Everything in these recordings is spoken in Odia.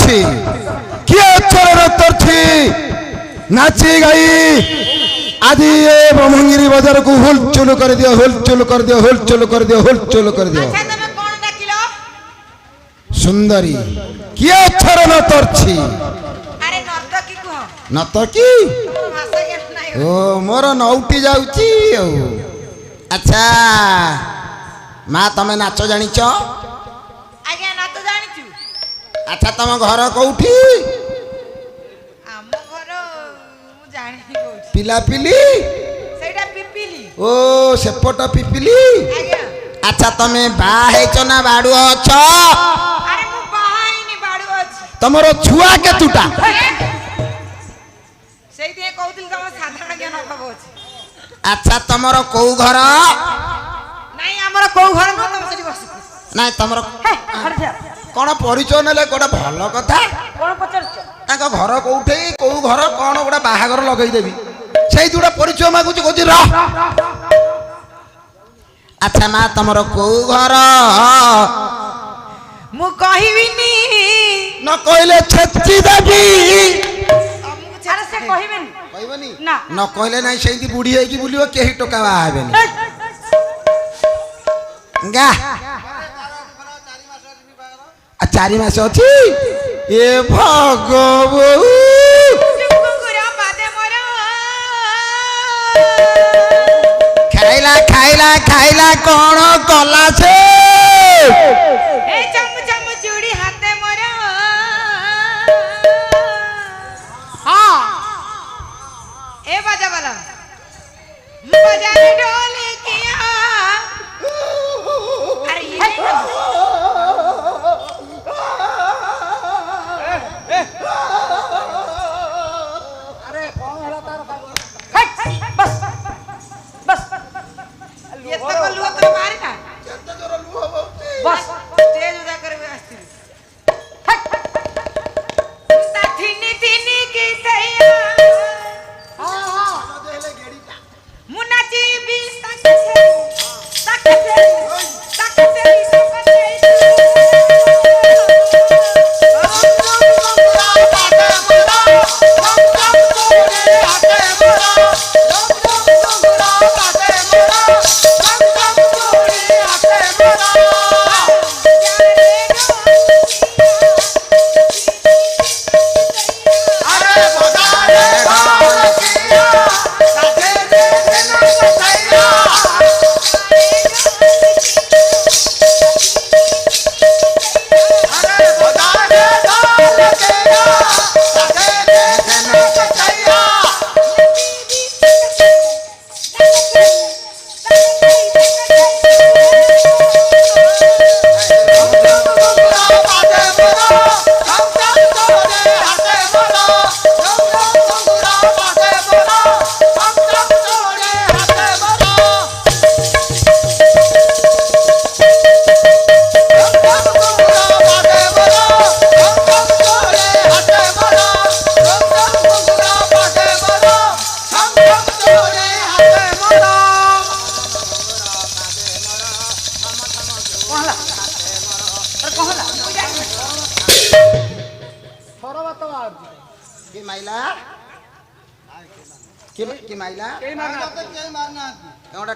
ତର୍ଛି କିଏ ଚରଣ ତର୍ଛି ନାଚି ଗାଇ ଆଜି ଏ ବ୍ରହ୍ମଗିରି ବଜାରକୁ ହୁଲଚୁଲ କରିଦିଅ ହୁଲଚୁଲ କରିଦିଅ ହୁଲଚୁଲ କରିଦିଅ ହୁଲଚୁଲ କରିଦିଅ। ସୁନ୍ଦରୀ କିଏ ଚରଣ ତର୍ଛି ନର୍ତ୍ତକୀ ଓ ମୋର ନଉଟି ଯାଉଛି ଆଉ। ଆଚ୍ଛା ମା ତମେ ନାଚ ଜାଣିଛ? ଆଜ୍ଞା ନାଚ ଜାଣିଛୁ। ଆଚ୍ଛା ତମ ଘର କୋଉଠି? ଆମ ଘର ମୁଁ ଜାଣିନି କୋଉଠି। ପିଲାପିଲି ସେଇଟା ପିପିଲି। ଓ ସେପଟ ପିପିଲି। ଆଜ୍ଞା। ଆଚ୍ଛା ତମେ ବାହା ହେଇଛ ନା ବାଡୁଅ ଅଛ? ଆରେ ମୁଁ ବାହା ହେଇନି ବାଡୁଅ ଅଛି। ତମର ଛୁଆ କେତୁଟା? ସେଇଥିପାଇଁ କହୁଥିଲି ତମ ସାଧାରଣ ଜ୍ଞାନ ଅଭାବ ଅଛି। ଆଚ୍ଛା ତମର କୋଉ ଘର? ନାଇଁ ଆମର କୋଉ ଘର ନୁହଁ ତମେ ସେଠି ବସି। ନାଇଁ ତମର କଣ ପରିଚୟ ନେଲେ ଗୋଟେ ଭଲ କଥା। କଣ ପଚାରୁଛ? ତାଙ୍କ ଘର କୋଉଠି କୋଉ ଘର କଣ ଗୋଟେ ବାହାଘର ଲଗେଇଦେବି ସେଇଠି ଗୋଟେ ପରିଚୟ ମାଗୁଛି କହୁଛି ରହ। ଆଚ୍ଛା ମା ତମର କୋଉ ଘର? ମୁଁ କହିବିନି। ନ କହିଲେ ଛେଚି ଦେବି। ଆରେ ସେ କହିବେନି। କହିବନି ନା ନ କହିଲେ ନାଇଁ ସେଇଠି ବୁଢୀ ହେଇକି ବୁଲିବ କେହି ଟୋକା ବାହା ହେବେନି। ଗା 4 ମାସ ଅଛି ଏ ଭଗବୁ ଖାଇଲା ଖାଇଲା ଖାଇଲା କଣ କଲା ସେ? ଏ ଚାମୁ ଚାମୁ ଚୁଡ଼ି ହାତେ ମୋର। ହଁ ଏ ବାଜା ବାଲା ବଜାରେ ढोल किया। अरे ये अरे कौन हला तार बस बस ये तो लुआ तो मारे ना बस तेज उदा कर आस्ती थिनी थिनी की सैया। हां हां मुनाची भी सकते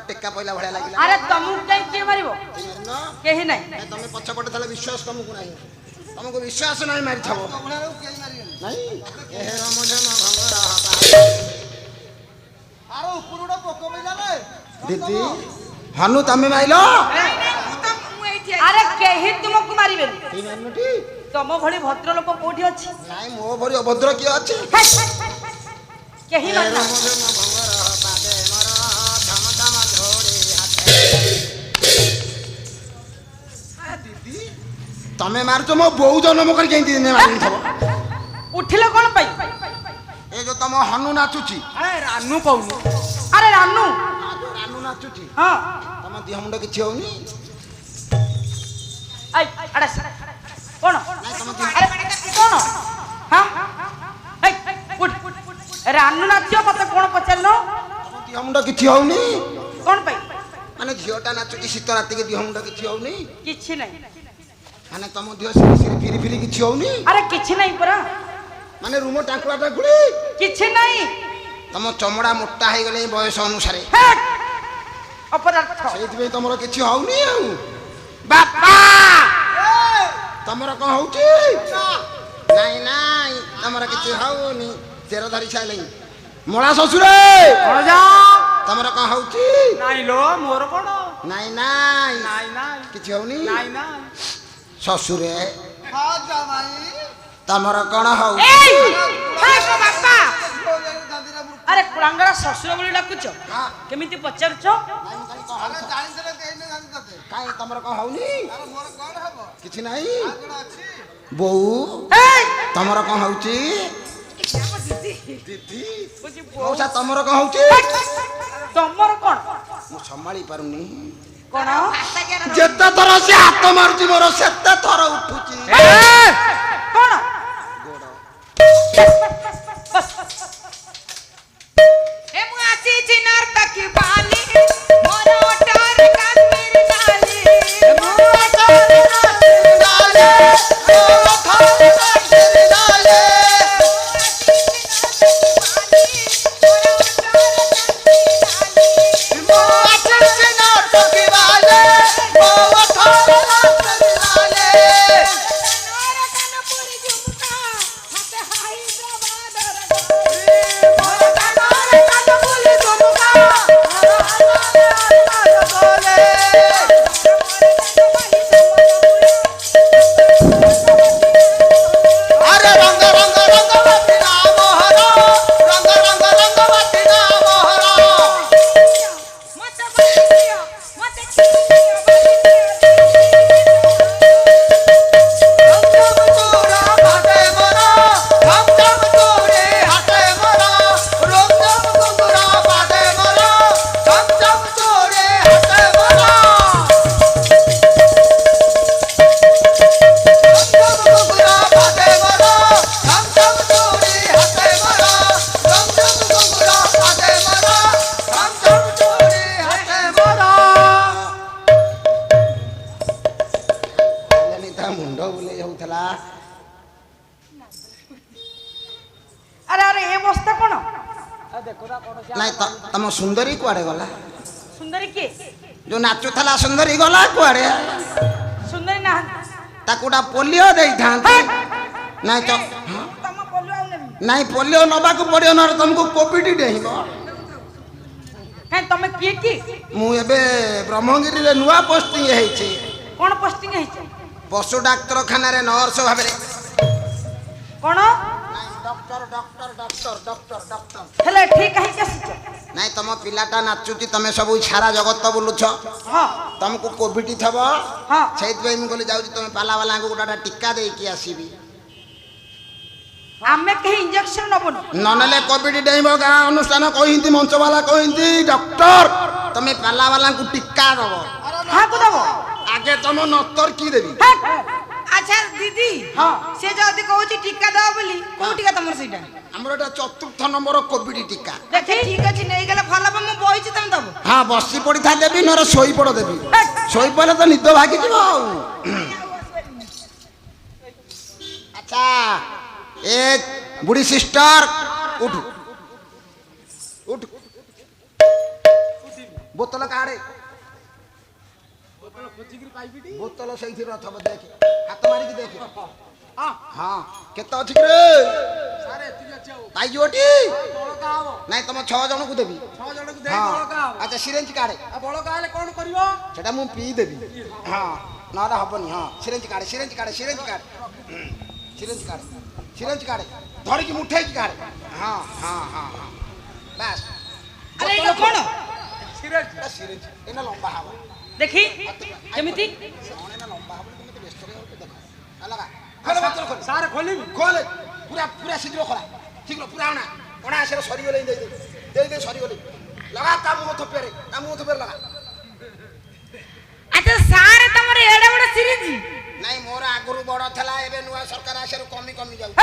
टेका पहला भाया लगे। अरे तुमको कहीं के मारिबो केही नहीं तुम पछपटे थाले विश्वास तुमको नहीं तुमको विश्वास नहीं मारि छबो नहीं ए रमझम भंगरा आरो ऊपरडा पोको बैला रे दीदी हनु तमे माइलो अरे केही तुमको मारिबे ई मारनटी तुम भली भद्र लोक कोठी अछि नहीं मो भरी अभद्र की अछि केही मारना तमे मार तो मो बहु जन्म कर केंती ने मारि थबो उठिले कोन पई ए जो तम हनु नाचुची अरे रानू कहू अरे रानू रानू नाचुची हां तम दिह मुंड किछि होउनी आई अरे कोन नहीं तम अरे कोन हां आई उठ रानू नाचियो मते कोन पचलनो दिह मुंड किछि होउनी कोन पई माने झियोटा नाचुची शीत राती के दिह मुंड किछि होउनी किछि नहीं ମାନେ ତମ ଦେହ ସିରି ଫିରି ଫିରି କିଛି ହଉନି? ଆରେ କିଛି ନାହିଁ ପରା। ମାନେ ରୁମ ଟାଙ୍କୁଳା ଟାଙ୍କୁଳି କିଛି ନାହିଁ। ତମ ଚମଡା ମୋଟା ହେଇଗଲେ ବୟସ ଅନୁସାରେ ଅପରାଧ। ସେଇଥିପାଇଁ ତମର କିଛି ହଉନି ଆଉ। ବାପା ତମର କଣ ହଉଛି? ନାଇଁ ନାଇଁ ତମର କିଛି ହଉନି। ତେର ଧରି ସାଇଲେኝ। ମଳା ଶ୍ୱଶୁର ତମର କଣ ହଉଛି? ନାଇଁ ଲୋ ମୋର କଣ? ନାଇଁ ନାଇଁ ନାଇଁ ନାଇଁ କିଛି ହଉନି। ନାଇଁ ନାଇଁ ଶ୍ୱଶୁରେ ହଁ ଜାମାଇ ତମର କଣ ହଉଛି? ବାପା ଆରେ କୁଳାଙ୍ଗରା ଶ୍ୱଶୁର ବୋଲି ଡାକୁଛ? ହଁ। କେମିତି ପଚାରୁଛ? ନାଇଁ ମୁଁ ଖାଲି କଣ ଆରେ ହଉଛି? ଜାଣିଥିଲେ ଦେଇନେ ଜାଣି ତତେ କାଇଁ ତମର କଣ ହଉନି? ଆରେ ମୋର କଣ ହବ କିଛି ନାହିଁ। ଆଉ କଣ ଅଛି ବୋଉ ତମର କଣ ହଉଛି? ଦିଦି ମଉସା ତମର କଣ ହଉଛି? ତମର କଣ? ମୁଁ ସମ୍ଭାଳି ପାରୁନି। କଣ? ଯେତେ ଥର ସେ ହାତ ମାରୁଛି ମୋର ସେତେ ଥର ଉଠୁଛି। କଣ? ଗୋଡ଼ ଏ ମୁଁ ଆସିଛି ନର୍ତ୍ତକୀ ବାଲି ମୋର ଅଟର କାଶ୍ମୀର ନାଲି ମୁଁ ଅଟର କାଶ୍ମୀର ନାଲି ନାଇଁ ତମ ସୁନ୍ଦରୀ କୁଆଡେ ଗଲା? ସୁନ୍ଦରୀ କିଏ? ଯୋଉ ନାଚୁଥିଲା ସୁନ୍ଦରୀ ଗଲା କୁଆଡେ? ସୁନ୍ଦରୀ ନାହାନ୍ତି। ତାକୁ ଗୋଟେ ପୋଲିଓ ଦେଇଥାନ୍ତି। ନାଇଁ ତ ତମ ପୋଲିଓ ଆଉ ନେବି। ନାଇଁ ପୋଲିଓ ନବାକୁ ପଡିବ ନହେଲେ ତମକୁ କୋଭିଡ ଡେଇଁବ। କାଇଁ ତମେ କିଏ କି? ମୁଁ ଏବେ ବ୍ରହ୍ମଗିରିରେ ନୂଆ ପୋଷ୍ଟିଂ ହେଇଛି। କଣ ପୋଷ୍ଟିଂ ହେଇଛି? ପଶୁ ଡାକ୍ତରଖାନାରେ ନର୍ସ ଭାବରେ। କଣ? Doctor doctor doctor doctor doctor. ହେଲେ ଠିକ କାହିଁକି ଆସିଛ? ନାଇଁ ତମ ପିଲାଟା ନାଚୁଛି ତମେ ସବୁ ସାରା ଜଗତ ବୁଲୁଛ। ହଁ ତମକୁ କୋଭିଡ ଥବ। ହଁ ସେଇଥିପାଇଁ ମୁଁ କହିଲି ଯାଉଛି ତମେ ପାଲାବାଲାଙ୍କୁ ଗୋଟେ ଟୀକା ଦେଇକି ଆସିବି। ଆମେ କେହି ଇଞ୍ଜେକ୍ସନ ନବୁନି। ନ ନେଲେ କୋଭିଡ ଡେଇଁବ। ଗାଁ ଅନୁଷ୍ଠାନ କହିନ୍ତି ମଞ୍ଚବାଲା କହିନ୍ତି ଡକ୍ଟର ତମେ ପାଲାବାଲାଙ୍କୁ ଟୀକା ଦବ। କାହାକୁ ଦବ? ଆଗେ ତମ ନତର କି ଦେବି। ଆଚ୍ଛା ଦିଦି ସେ ଯଦି କହୁଛି ଟୀକା ଦବ ବୋଲି କୋଉ ଟୀକା ତମର ସେଇଟା? ଆମର ଏଟା 4ର୍ଥ ନମ୍ବର କୋଭିଡ ଟୀକା। ଦେଖେ ଠିକ ଅଛି ନେଇଗଲେ ଭଲ ହବ। ମୁଁ ବଇଛି ତମେ ଦବ। ହଁ ବସି ପଡିଥା ଦେବି ନହେଲେ ଶୋଇପଡ ଦେବି। ଶୋଇପଡିଲେ ତ ନିଦ ଭାଗିଯିବ ଆଉ। ଆଚ୍ଛା ଏ ବୁଢୀ ସିଷ୍ଟର ଉଠୁ ଉଠୁ। ବୋତଲ କାଢେ। ବୋତଲ ସେଇଠି ଥବ ଦେଖ। ହାତ ମାରିକି ଦେଖ। ହଁ କେତେ ଅଛି କି ରେ? ପାଇଯିବଟି? ନାଇଁ ତମ 6 ଜଣଙ୍କୁ ଦେବି। ଆଚ୍ଛା ସିରେଞ୍ଜ କାଢେ। ସେଟା ମୁଁ ପିଇ ଦେବି। ହଁ ନହେଲେ ହବନି। ହଁ ସିରେଞ୍ଜ କାଢେ ସିରେଞ୍ଜ କାଢେ ସିରେଞ୍ଜ କାଢେ ସିରେଞ୍ଜ କାଢେ ସିରେଞ୍ଜ କାଢେ ଧରିକି ମୁଠେଇକି କାଢେ। ହଁ ହଁ ହଁ ହଁ ବାସ୍। ଆରେ ଏଇଟା କଣ? ସିରେଞ୍ଜ ଏଇନା ଲମ୍ବା ହବ। ଦେଖି କେମିତି ଲମ୍ବା ହବ। କେମିତି ବ୍ୟସ୍ତ ଦେଖ ଲଗା। ସାର୍ ଖୋଲିବି ଖୋଲେ। ପୁରା ପୁରା ଶୀଘ୍ର ଖୋଲା। ଶୀଘ୍ର ପୁରା ଅଣା ଅଣା ସେଟା ସରିଗଲେ ଦେଇ ସରିଗଲେ। ଲଗା ତା ମୁହଁ ଥୋପିଆରେ ଲଗା। ଆଚ୍ଛା ସାର୍ ତମର ଏଡେ ବଡ ସିରିଞ୍ଜ? ନାଇଁ ମୋର ଆଗରୁ ବଡ ଥିଲା ଏବେ ନୂଆ ସରକାର ଆସିବାରୁ କମି କମି ଯାଉଛି।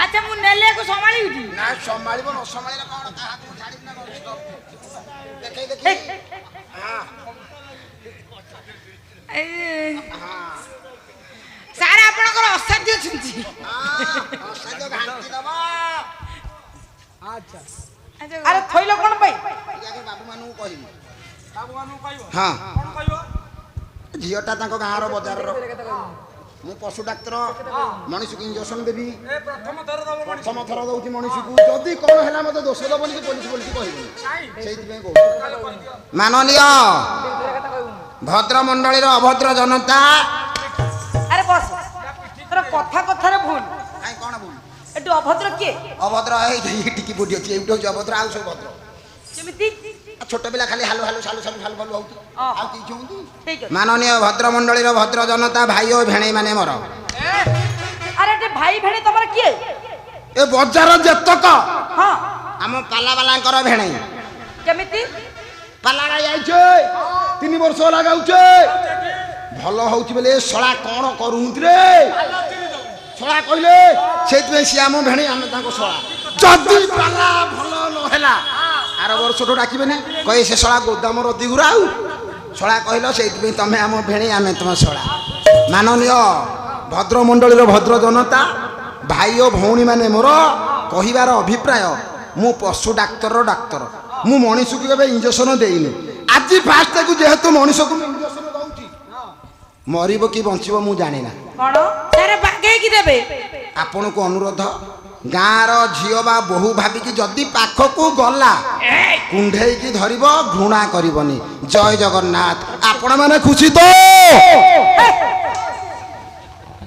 ଆଚ୍ଛା ମୁଁ ନେଲେ ୟାକୁ ସମ୍ଭାଳିବି? ନା ସମ୍ଭାଳିବ ନ ସମ୍ଭାଳିଲେ କଣ ତା ହାତକୁ ଛାଡ଼ିବି ନା କଣ? ଦେଖେଇ ଦେଖି। ହଁ ସାର୍ ଆପଣଙ୍କର ଅସାଧ୍ୟ ଛୁଞ୍ଚି। ଅସାଧ୍ୟ ଘାଣ୍ଟି ଦବ। ଆଚ୍ଛା ଆରେ ଥୋଇଲ କଣ ପାଇଁ? ବାବୁ ମାନଙ୍କୁ କହିବି। ବାବୁମାନଙ୍କୁ କହିବ ହଁ କଣ କହିବ? ଝିଅଟା ତାଙ୍କ ଗାଁର ବଜାରର। ମୁଁ ପଶୁ ଡାକ୍ତର, ମଣିଷକୁ ଇଞ୍ଜେକ୍ସନ ଦେବି। ଏ ପ୍ରଥମ ଥର ଦବ ମଣିଷ। ପ୍ରଥମ ଥର ଦଉଛି ମଣିଷକୁ। ଯଦି କଣ ହେଲା ମତେ ଦୋଷ ଦବନି କି ପୋଲିସ କହିବନି। ସେଇଥିପାଇଁ କହୁଛି। ମାନନୀୟ ଭଦ୍ରମଣ୍ଡଳୀର ଅଭଦ୍ର ଜନତା। ଆରେ ବସ, ତୋର କଥା କଥାରେ ଭୁଲ। କାଇଁ କଣ ଭୁଲ? ଏଠୁ ଅଭଦ୍ର କିଏ? ଅଭଦ୍ର ଏଇ ଟିକି ବୁଢୀ ଅଛି, ଏଇଠି ହଉଛି ଅଭଦ୍ର, ଆଉ ସବୁ ଭଦ୍ର। କେମିତି? ଛୋଟ ପିଲା ଖାଲି ହାଲୁ ହାଲୁ ସାଲୁ ସାଲୁ ହାଲୁ ହାଲୁ ହଉଛି, ଆଉ କିଛି ହଉନ୍ତି? ଠିକ ଅଛି। ମାନନୀୟ ଭଦ୍ରମଣ୍ଡଳୀର ଭଦ୍ର ଜନତା, ଭାଇ ଓ ଭେଣେଇ ମାନେ ମୋର। ଆରେ ଏଠି ଭାଇ ଭେଣୀ ତମର କିଏ? ଏ ବଜାର ଯେତକ ହଁ ଆମ ପାଲାବାଲାଙ୍କର ଭେଣେଇ। କେମିତି? ପାଲା ଗାଇ ଆଇଛେ, 3 ବର୍ଷ ହେଲା ଗାଉଛେ। ଭଲ ହଉଛି ବୋଲେ ଶଳା କଣ କରୁନ୍ତି ରେ? ଶଳା କହିଲେ ସେଇଥିପାଇଁ ସିଏ ଆମ ଭେଣେଇ, ଆମେ ତାଙ୍କ ଶଳା। ଯଦି ପାଲା ଭଲ ନହେଲା ଆର ବର୍ଷଠୁ ଡାକିବେନି, କହେ ସେ ଶଳା ଗୋଦାମ ରଦିଗୁରା। ଆଉ ଶଳା କହିଲ, ସେଇଥିପାଇଁ ତମେ ଆମ ଭେଣେଇ, ଆମେ ତମ ଶଳା। ମାନନୀୟ ଭଦ୍ରମଣ୍ଡଳୀର ଭଦ୍ର ଜନତା, ଭାଇ ଓ ଭଉଣୀ ମାନେ ମୋର କହିବାର ଅଭିପ୍ରାୟ, ମୁଁ ପଶୁ ଡାକ୍ତରର ଡାକ୍ତର। ମୁଁ ମଣିଷକୁ କେବେ ଇଞ୍ଜେକ୍ସନ ଦେଇନି। ଆଜି ଫାଷ୍ଟ ତାକୁ ଯେହେତୁ ମଣିଷକୁ ଇଞ୍ଜେକ୍ସନ ଦଉଛି, ମରିବ କି ବଞ୍ଚିବ ମୁଁ ଜାଣିନା। କଣ ସାର୍ ବାଗେଇକି ଦେବେ? ଆପଣଙ୍କୁ ଅନୁରୋଧ, ଗାଁର ଝିଅ ବା ବୋହୂ ଭାବିକି ଯଦି ପାଖକୁ ଗଲା କୁଣ୍ଢେଇକି ଧରିବ, ଘୃଣା କରିବନି। ଜୟ ଜଗନ୍ନାଥ। ଆପଣ ମାନେ ଖୁସି ତ?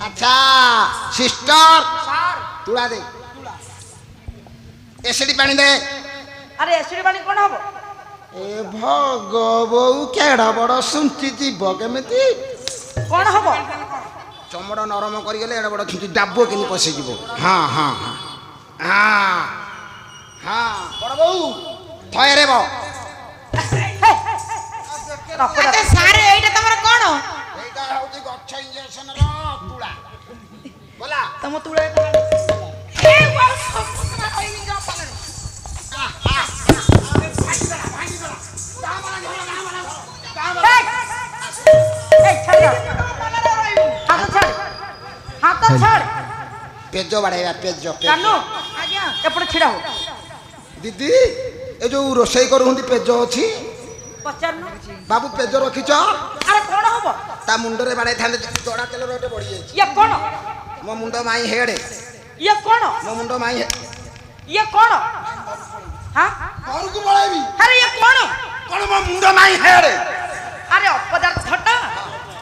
ଆଚ୍ଛା ସିଷ୍ଟର, ତୁଳା ଦେ, ଏସିଡି ପାଣି ଦେ। ଆରେ ଏସିଡି ପାଣି କଣ ହବ? ଏ ଭଗ ବୋଉ, କେଡ ବଡ ସୁଞ୍ଚି ଯିବ କେମିତି? କଣ ହବ? ଚମଡ଼ ନରମ କରିଗଲେ ଏଡ ବଡ ଛୁଞ୍ଚି ଡାବ କେମିତି ପଶିଯିବ। ହଁ ହଁ ହଁ ହଁ ହଁ ବଡ ବୋଉ ଥୟରେ ବ। ସାର୍ ଏଇଟା ତମର କଣ? ଏଇଟା ହଉଛି ଗଛ ଇଞ୍ଜେକ୍ସନର ତୁଳା। ବୋଲା ତମ ତୁଳେ ହାତ ଛାଡ। ପେଜ ବାଡେଇବା, ପେଜ କାନୁ ଏପଟେ ଛିଡା ହୋ। ଦିଦି, ଏ ଯୋଉ ରୋଷେଇ କରୁଛନ୍ତି ପେଜ ଅଛି? ପଚାରୁନ। ବାବୁ ପେଜ ରଖିଛ? ଆରେ କଣ ହବ? ତା ମୁଣ୍ଡରେ ବାଡେଇଥାନ୍ତେ, ଜଡା ତେଲ ରେଟ୍ ବଢି ଯାଇଛି। ଇଏ କଣ? ମୋ ମୁଣ୍ଡ ମାଇଁ ହେଡେ। ଇଏ କଣ? ମୋ ମୁଣ୍ଡ ମାଇଁ ଇଏ କଣ? ହାଁ ଘରକୁ ପଳେଇବି। ଆରେ ଇଏ କଣ? କଣ ମୋ ମୁଣ୍ଡ ମାଇଁ ହେଡେ? ଆରେ ଅପଦାର୍ଥଟା,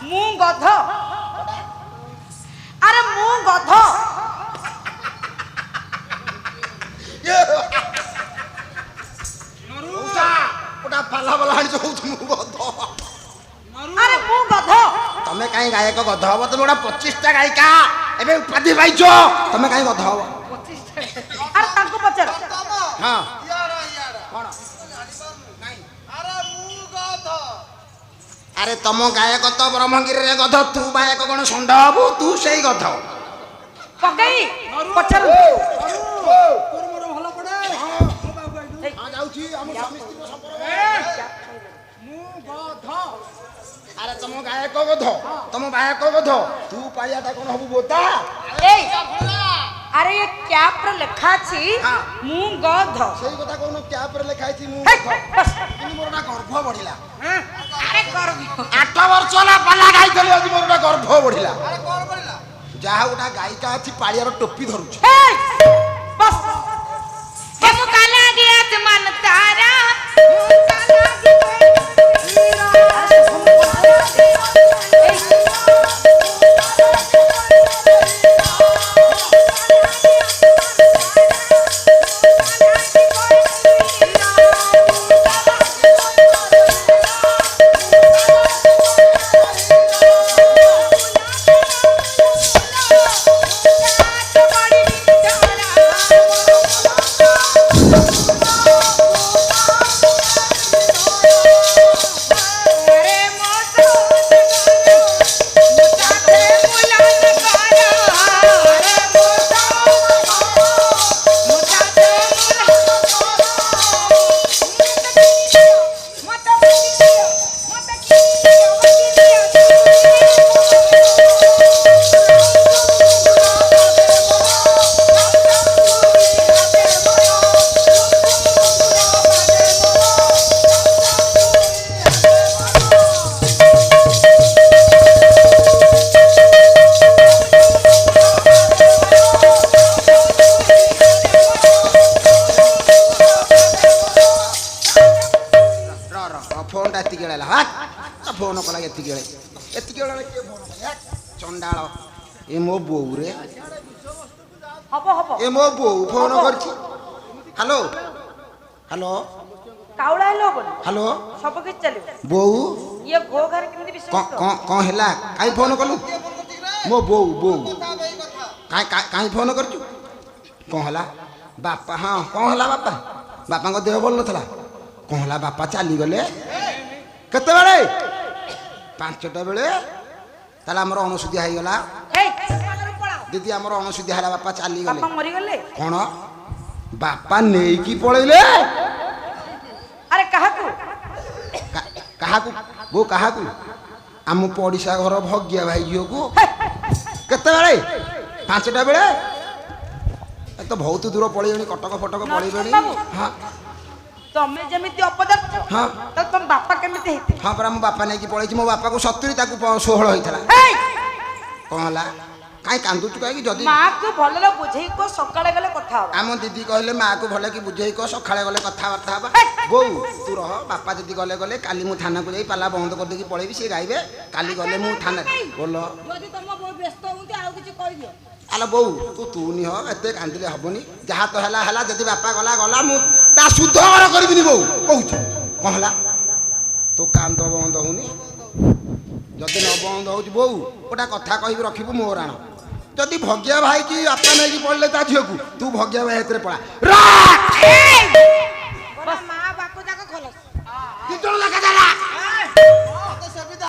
ମୁଁ ଗଧ। ଆରେ ମୁଁ ଗଧ। ওটা পালা পালা আনিছ কହୁଛୁ ମୁଁ ଗଧ। ଆରେ ମୁଁ ଗଧ। ତମେ କାଇଁ ଗାୟକ ଗଧ ହବ? ତମେ ଗୋଟେ 25ଟା ଗାୟିକା ଏବେ ଉପାଧି ପାଇଛ, ତମେ କାଇଁ ଗଧ ହବ? ଆରେ ତାଙ୍କୁ ପଚାର। ହଁ କଣ? ଆରେ ମୁଁ ଗଧ। ଆରେ ତମ ଗାୟକ ତ ବ୍ରହ୍ମଗିରିରେ ଗଧ, ତୁ ଗାୟକ କଣ ଷଣ୍ଢ ହବୁ? ତୁ ସେଇ ଗଧ। ପକେଇ ପଚାର। ତୋର ମୋର ଭଲ ପଡେ। ଯାଉଛି ଆମ ସ୍ୱାମୀ ସ୍ତ୍ରୀର ସମ୍ପର୍କ। ମୁଁ ଗଧ। ଆରେ ତମ ଗାୟକ ଗଧ, ତମ ଗାୟକ ଗଧ, ତୁ ପାଳିଆଟା କଣ ହବୁ ବୋଦା? ଏଇ ଆରେ ଏ କ୍ୟାପରେ ଲେଖା ଅଛି ମୁଁ ଗଧ। ସେଇ କଥା କହୁନ, କ୍ୟାପରେ ଲେଖା ହେଇଛି ମୁଁ ହେଇ, ଗଧ। ବସ୍। କିନ୍ତୁ ମୋର ଗୋଟେ ଗର୍ଭ ବଢିଲା। ଆରେ ଗର୍ଭ 8 ବର୍ଷ ହେଲା ପାଲା ଗାଇଥିଲି, ଆଜି ମୋର ଗୋଟେ ଗର୍ଭ ବଢିଲା। ଆରେ କଣ କରିଲା? ଯାହା ଗୋଟେ ଗାୟିକା ଅଛି ପାଳିଆର ଟୋପି ଧରୁଛି। ହେଇ, ବସ୍। ମୁଁ କାଲା ଗିଆ ତୁମାନ ତାରା, ମୁଁ କାଲା ଏତିକି ବେଳେ କିଏ ଫୋନ କରେ ଚଣ୍ଡାଳ ଏ ମୋ ବୋଉ ରେ ହବ ହବ ଏ ମୋ ବୋଉ ଫୋନ କରିଛି ହ୍ୟାଲୋ ହ୍ୟାଲୋ କାଉଳା ହେଲେ ହବନି ହ୍ୟାଲୋ ସବୁ କିଛି ଚାଲିବ ବୋଉ ଇଏ ଘୋ ଘରେ କେମିତି ବିଶ୍ୱାସ କଣ ହେଲା କାହିଁ ଫୋନ କଲୁ ମୋ ବୋଉ କାହିଁ ଫୋନ କରିଛୁ କଣ ହେଲା ବାପା ହଁ କଣ ହେଲା ବାପାଙ୍କ ଦେହ ଭଲ ନଥିଲା କଣ ହେଲା ବାପା ଚାଲିଗଲେ କେତେବେଳେ 5ଟା ବେଳେ ତାହେଲେ ଆମର ଅଣସୁଧିଆ ହେଇଗଲା ଦିଦି ଆମର ଅଣସୁଧିଆ ହେଲା ବାପା ଚାଲିଗଲେ ମରିଗଲେ କଣ ବାପା ନେଇକି ପଳେଇଲେ ଆରେ କାହାକୁ ବୋଉ କାହାକୁ ଆମ ପଡ଼ିଶା ଘର ଭଗିଆ ଭାଇ ଝିଅକୁ କେତେବେଳେ 5ଟା ବେଳେ ଏ ତ ବହୁତ ଦୂର ପଳେଇବେଣି କଟକ ଫଟକ ପଳେଇବେଣି ହଁ ତମେ ଯେମିତି ଅପଦାର୍ଥ ହଁ ତ ତମ ବାପା କେମିତି ହେଇଥିଲେ ହଁ ପରା ମୋ ବାପା ନେଇକି ପଳେଇଛି ମୋ ବାପାକୁ 70 ତାକୁ 16 ହେଇଥିଲା କଣ ହେଲା କାହିଁ କାନ୍ଦୁଛୁ କାହିଁକି ଯଦି ମାକୁ ଭଲରେ ବୁଝେଇ କହ ସକାଳେ ଗଲେ କଥା ହବ ଆମ ଦିଦି କହିଲେ ମାଆକୁ ଭଲ କି ବୁଝେଇ କହ ସକାଳେ ଗଲେ କଥାବାର୍ତ୍ତା ହବା ବୋଉ ତୁ ରହ ବାପା ଯଦି ଗଲେ କାଲି ମୁଁ ଥାନାକୁ ଯାଇ ପାଲା ବନ୍ଦ କରିଦେଇକି ପଳେଇବି ସିଏ ଗାଇବେ କାଲି ଗଲେ ମୁଁ ଥାନା ବୋଲ ଯଦି ତମ ବୋଉ ବ୍ୟସ୍ତ ହୁଅନ୍ତି ଆଉ କିଛି କହିଦିଅ ଆଲୋ ବୋଉ ତୁ ନିହ ଏତେ କାନ୍ଦିଲେ ହବନି ଯାହା ତ ହେଲା ଯଦି ବାପା ଗଲା ମୁଁ ତା ଶୁଦ୍ଧ ଘର କରିବିନି ବୋଉ କହୁଛୁ କଣ ହେଲା ତୋ କାନ୍ଦ ବନ୍ଦ ହଉନି ଯଦି ନ ବନ୍ଦ ହଉଛି ବୋଉ ଗୋଟା କଥା କହିବି ରଖିବୁ ମୋ ରାଣ ଯଦି ଭଗିଆ ଭାଇ କି ବାପା ନେଇକି ପଳେଇଲେ ତା ଝିଅକୁ ତୁ ଭଗିଆ ଭାଇ ଏଥିରେ ପଳା